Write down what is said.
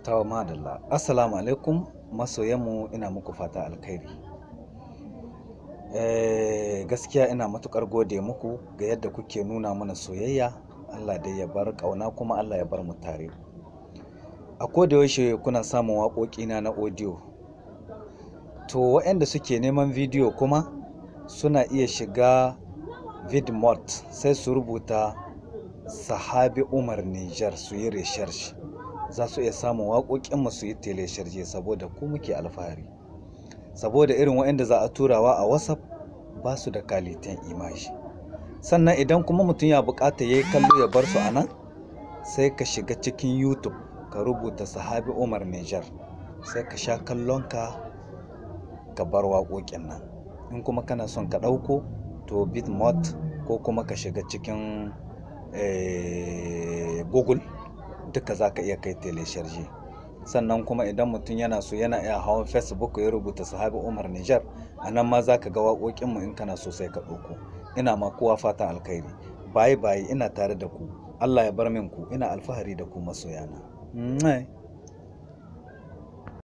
Tawa madalla. Assalamu alaikum masoyanmu, ina muku fata alkhairi. Gaskiya ina matukar gode muku ga yadda kuke nuna mana soyayya. Allah dai ya bar ƙauna kuma Allah ya bar mu tare. A koda yaushe kuna samun waƙoƙina na audio. To waɗanda suke neman video kuma suna iya shiga vidmode sai su rubuta Sahabi Umar Niger su yi research. Za su iya samun waƙoƙinmu su yi telecharge saboda ku muke alfahari. Saboda irin waɗanda za a turawa a WhatsApp ba su da kalitan image. Sannan idan kuma mutum ya buƙata ya yi kallo ya bar su a nan, sai ka shiga cikin YouTube ka rubuta Sahabi Umar Niger sai ka sha kallonka ka bar waƙoƙin nan. In kuma kana son ka ɗauko to vidmode ko kuma ka shiga cikin Google duka za ka iya kai telecharge. Sannan kuma idan mutum yana so yana iya hawan Facebook ya rubuta Sahabi Umar Niger, a nan ma za ka ga waƙoƙinmu in kana so sai ka ɗauko. Ina ma kowa fatan alkhairi. Bye bye, ina tare da ku. Allah ya bar min ku, ina alfahari da ku masoyana.